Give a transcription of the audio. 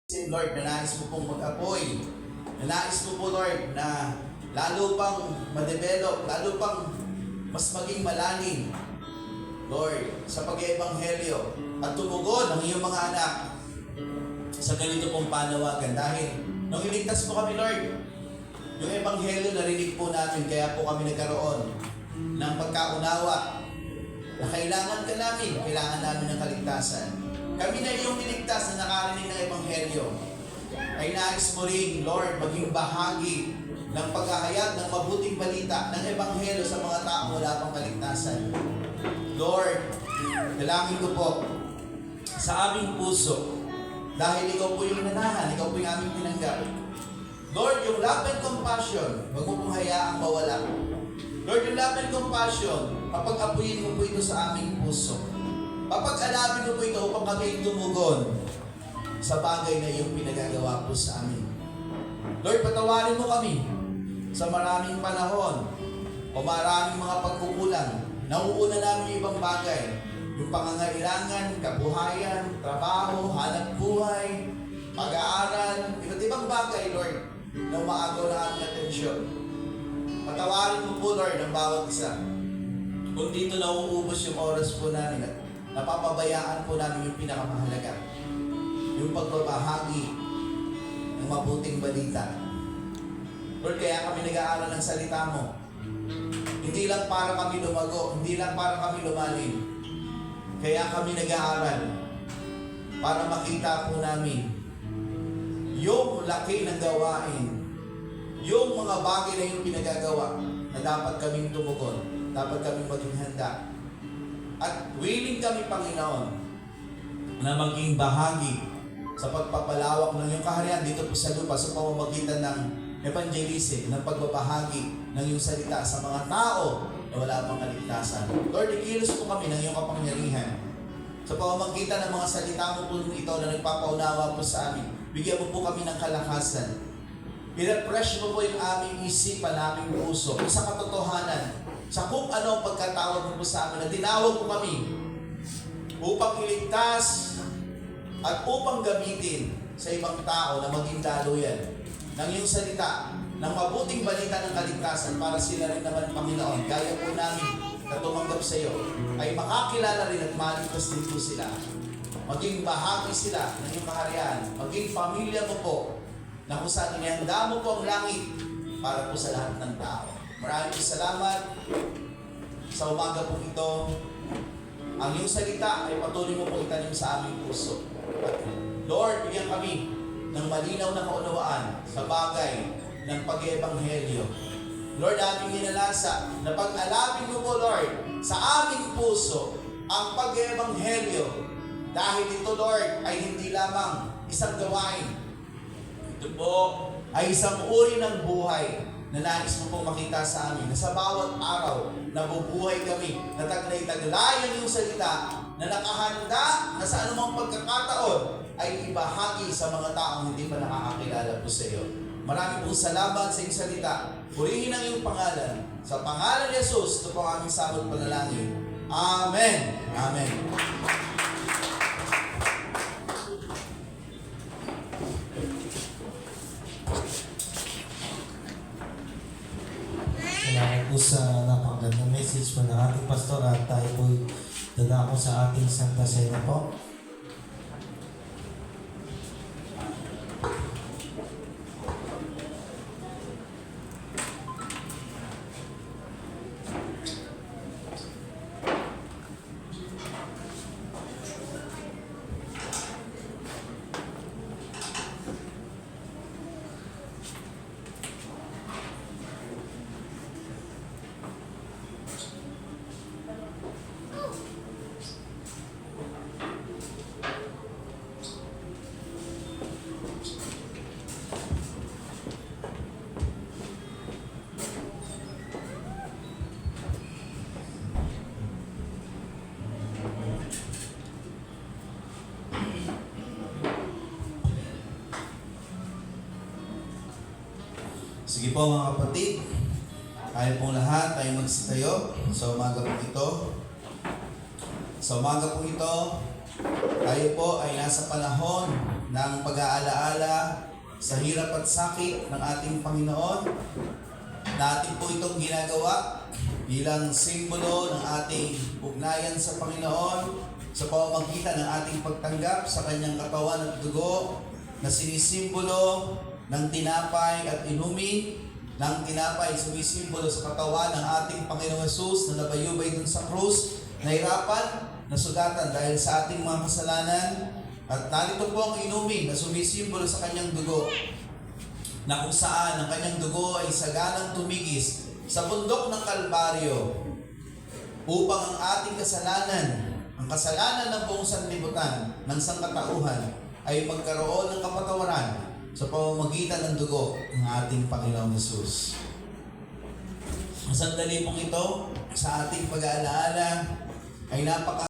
Lord, na nais mo pong mag-apoy, na nais mo po, Lord, na lalo pang ma-develop, lalo pang mas maging malalim, Lord, sa pag-ebanghelyo at tumugon ang iyong mga anak sa ganito pong panawagan. Dahil nung iligtas mo kami, Lord, yung ebanghelyo narinig po namin, kaya po kami nagkaroon ng pagkaunawa na kailangan ka namin, kailangan namin ng kaligtasan. Kami na iyong niligtas na nakarinig ng ebanghelyo ay nais mo rin, Lord, maging bahagi ng paghahayag ng mabuting balita ng ebanghelyo sa mga taong wala pang kaligtasan. Lord, dalangin ko po sa aming puso, dahil ikaw po yung nanahan, ikaw po yung aming tinanggap. Lord, yung love and compassion, huwag mo pong hayaang mawala. Lord, yung love and compassion, papag-apuyin mo po ito sa aming puso. Papag-alapin mo po ito upang kami tumugon sa bagay na iyong pinagagawa po sa amin. Lord, patawarin mo kami sa maraming panahon o maraming mga pagkukulang. Nauuna namin yung ibang bagay, yung pangangailangan, kabuhayan, trabaho, hanap buhay, pag-aaral, iba't ibang bagay, Lord, na umaagaw na aming atensyon. Patawarin mo po, Lord, ang bawat isa. Kung dito nauubos yung oras po namin at napapabayaan po namin yung pinakamahalaga, yung pagbabahagi ng mabuting balita. Lord, kaya kami nag-aaral ng salita mo. Hindi lang para kami lumago, hindi lang para kami lumalim. Kaya kami nag-aaral para makita po namin yung laki ng gawain, yung mga bagay na yung pinagagawa na dapat kaming tumugon, dapat kaming maging handa. At willing kami, Panginoon, na maging bahagi sa pagpapalawak ng iyong kaharian dito po sa lupa sa pamamagitan ng evangelism, ng pagbabahagi ng iyong salita sa mga tao na wala pang kaligtasan. Lord, ikilos po kami ng iyong kapangyarihan sa pamamagitan ng mga salita mo po ito na nagpapaunawa po sa amin. Bigyan mo po kami ng kalakasan. I-refresh mo po yung aming isipan, aming puso, sa katotohanan, sa kung ano ang pagkatawag mo po sa amin, na tinawag mo kami upang iligtas at upang gamitin sa ibang tao na maging daluyan ng iyong salita, ng mabuting balita ng kaligtasan para sila rin naman, Panginoon, gaya po namin na tumanggap sa iyo, ay makakilala rin at maligtas din po sila. Maging bahagi sila ng iyong kaharian, maging pamilya mo po, na kung saan inihanda mo po ang langit para po sa lahat ng tao. Maraming salamat sa umaga po ito. Ang iyong salita ay patuloy mo po itanim sa aming puso. At Lord, bigyan kami ng malinaw na kaunawaan sa bagay ng pag-ebanghelyo. Lord, aming ninalasa na pag-alapin mo po, Lord, sa aming puso ang pag-ebanghelyo. Dahil ito, Lord, ay hindi lamang isang gawain. Ito po ay isang uri ng buhay na nais mo pong makita sa amin, na sa bawat araw nabubuhay kami, na taglay-taglayan yung salita, na nakahanda na sa anumang pagkakataon ay ibahagi sa mga taong hindi pa nakakakilala po sa iyo. Maraming pong salamat sa iyong salita. Purihin ang iyong pangalan. Sa pangalan ni Jesus, ito po ang aming sabot panalangin. Amen. Amen. Salamat po sa napakagandang message po ng ating pastor at tayo po dadako sa ating Santa Cena po. Sige po mga kapatid, tayo pong lahat, tayo magsitayo sa umaga po ito. Sa umaga po ito, tayo po ay nasa panahon ng pag-aalaala sa hirap at sakit ng ating Panginoon. Natin po itong ginagawa bilang simbolo ng ating ugnayan sa Panginoon sa pamamagitan ng ating pagtanggap sa kanyang katawan at dugo na sinisimbolo ng tinapay at inumin ng tinapay, sumisimbolo sa katawan ng ating Panginoong Hesus na nabayubay dun sa krus, nahirapan, nasugatan dahil sa ating mga kasalanan. At narito po ang inumin na sumisimbolo sa kanyang dugo, na kung saan ang kanyang dugo ay saganang tumigis sa bundok ng Kalbaryo upang ang ating kasalanan, ang kasalanan ng buong sanlibutan ng sangkatauhan ay magkaroon ng kapatawaran sa pamamagitan ng dugo ng ating Panginoong Hesus. Ang sandali pong ito sa ating pag-aalaala ay napaka